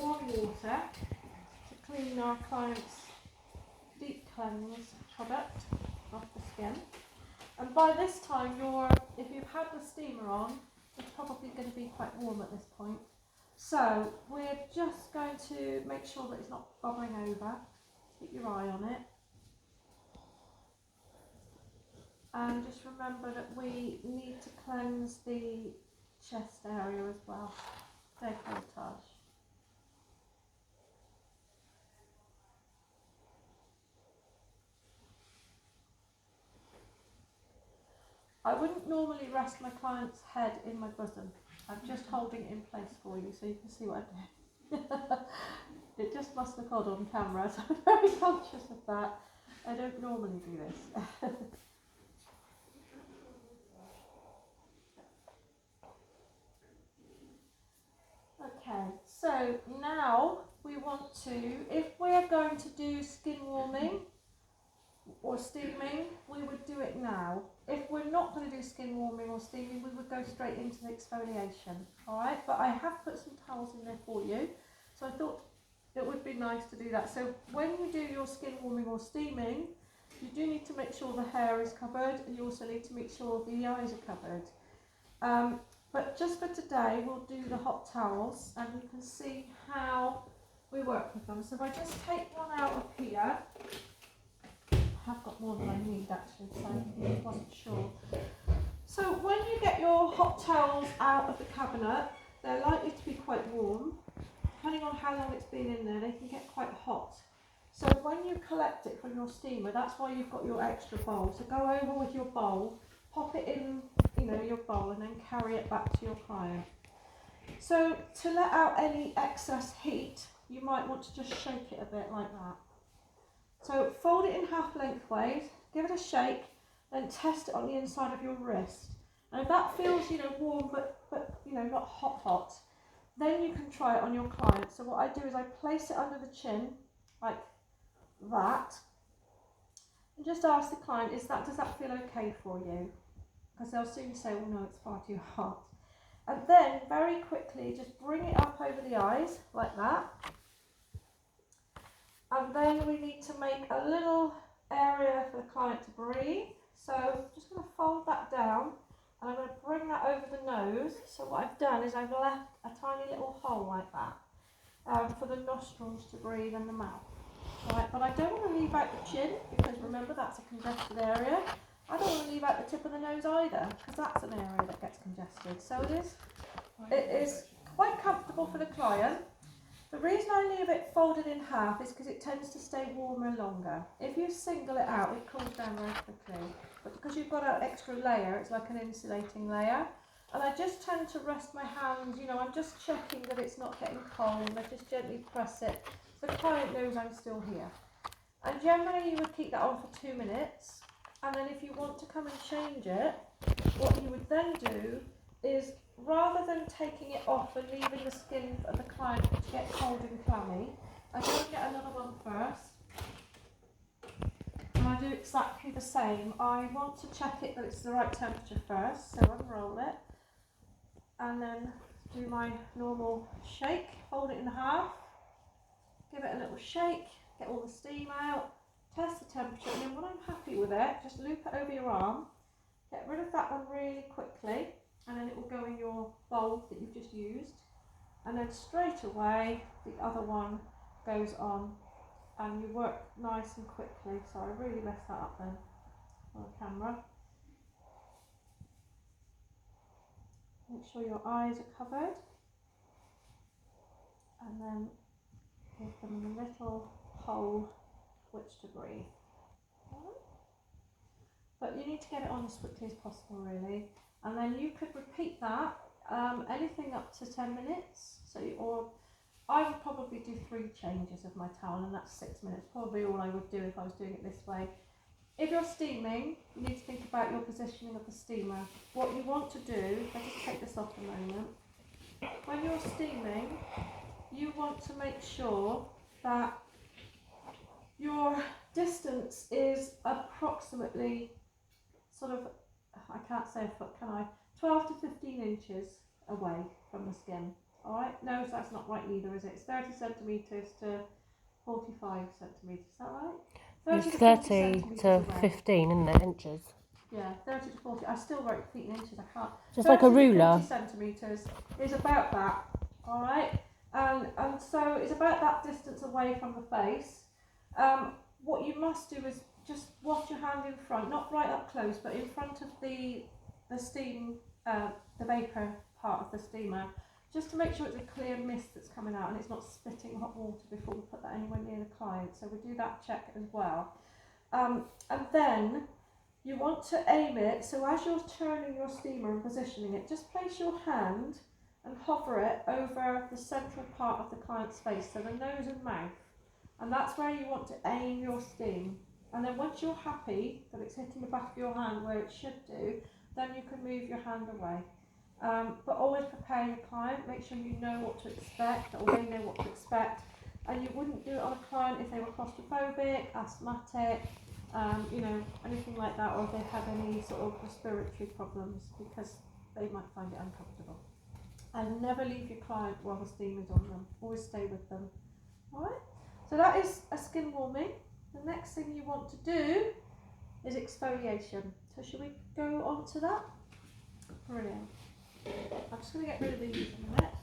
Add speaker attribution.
Speaker 1: warm water to clean our client's deep cleanse product off the skin. And by this time, if you've had the steamer on, it's probably going to be quite warm at this point. So we're just going to make sure that it's not bubbling over. Keep your eye on it. And just remember that we need to cleanse the chest area as well. Décolletage. I wouldn't normally rest my client's head in my bosom. I'm just holding it in place for you so you can see what I'm doing. It just must look odd on camera, so I'm very conscious of that. I don't normally do this. Okay, so now we want to, if we're going to do skin warming or steaming, we would do it now. If we're not going to do skin warming or steaming, we would go straight into the exfoliation. Alright, but I have put some towels in there for you, so I thought it would be nice to do that. So when you do your skin warming or steaming, you do need to make sure the hair is covered, and you also need to make sure the eyes are covered. But just for today, we'll do the hot towels, and you can see how we work with them. So if I just take one out of here, I have got more than I need actually, so I wasn't sure. So when you get your hot towels out of the cabinet, they're likely to be quite warm. Depending on how long it's been in there, they can get quite hot. So when you collect it from your steamer, that's why you've got your extra bowl. So go over with your bowl, pop it in, your bowl, and then carry it back to your client. So to let out any excess heat, you might want to just shake it a bit like that. So fold it in half lengthways, give it a shake, then test it on the inside of your wrist. And if that feels, warm but not hot, then you can try it on your client. So what I do is I place it under the chin like that, and just ask the client, does that feel okay for you? Because they'll soon say, well, no, it's far too hot. And then very quickly just bring it up over the eyes like that. And then we need to make a little area for the client to breathe. So I'm just going to fold that down, and I'm going to bring that over the nose. So what I've done is I've left a tiny little hole like that for the nostrils to breathe and the mouth. Right, but I don't want to leave out the chin, because remember, that's a congested area. I don't want to leave out the tip of the nose either, because that's an area that gets congested. So it is quite comfortable for the client. The reason I leave it folded in half is because it tends to stay warmer longer. If you single it out, it cools down very quickly. But because you've got an extra layer, it's like an insulating layer. And I just tend to rest my hands, I'm just checking that it's not getting cold. I just gently press it so the client knows I'm still here. And generally you would keep that on for 2 minutes. And then if you want to come and change it, what you would then do is, rather than taking it off and leaving the skin of the client to get cold and clammy, I go and get another one first. And I do exactly the same. I want to check it that it's the right temperature first, so unroll it. And then do my normal shake, fold it in half, give it a little shake, get all the steam out, test the temperature, and then when I'm happy with it, just loop it over your arm, get rid of that one really quickly, and then it will go in your bowl that you've just used, and then straight away the other one goes on, and you work nice and quickly. So I really messed that up then on the camera. Make sure your eyes are covered, and then give them a little hole which to breathe. But you need to get it on as quickly as possible, really. And then you could repeat that anything up to 10 minutes. Or I would probably do 3 changes of my towel, and that's 6 minutes. Probably all I would do if I was doing it this way. If you're steaming, you need to think about your positioning of the steamer. What you want to do, if I just take this off a moment, when you're steaming, you want to make sure that your distance is approximately I can't say a foot, can I? 12 to 15 inches away from the skin. Alright, no, so that's not right either, is it? It's 30 centimetres to 45 centimetres, is that right?
Speaker 2: It's
Speaker 1: 30
Speaker 2: 30 to
Speaker 1: away.
Speaker 2: 15, isn't it, inches?
Speaker 1: Yeah, 30 to 40. I still wrote feet in inches, I can't.
Speaker 2: Just like a
Speaker 1: 30 to
Speaker 2: ruler.
Speaker 1: 40 centimetres is about that, alright? And so it's about that distance away from the face. What you must do is just wash your hand in front, not right up close, but in front of the steam, the vapour part of the steamer, just to make sure it's a clear mist that's coming out and it's not spitting hot water before we put that anywhere near the client. So we do that check as well. And then you want to aim it, so as you're turning your steamer and positioning it, just place your hand and hover it over the central part of the client's face, so the nose and mouth. And that's where you want to aim your steam. And then once you're happy that it's hitting the back of your hand where it should do, then you can move your hand away. But always prepare your client, make sure you know what to expect, or they know what to expect. And you wouldn't do it on a client if they were claustrophobic, asthmatic, you know, anything like that, or if they have any sort of respiratory problems, because they might find it uncomfortable. And never leave your client while the steam is on them. Always stay with them. Alright? So that is a skin warming. The next thing you want to do is exfoliation. So should we go on to that? Brilliant. I'm just going to get rid of these in a minute.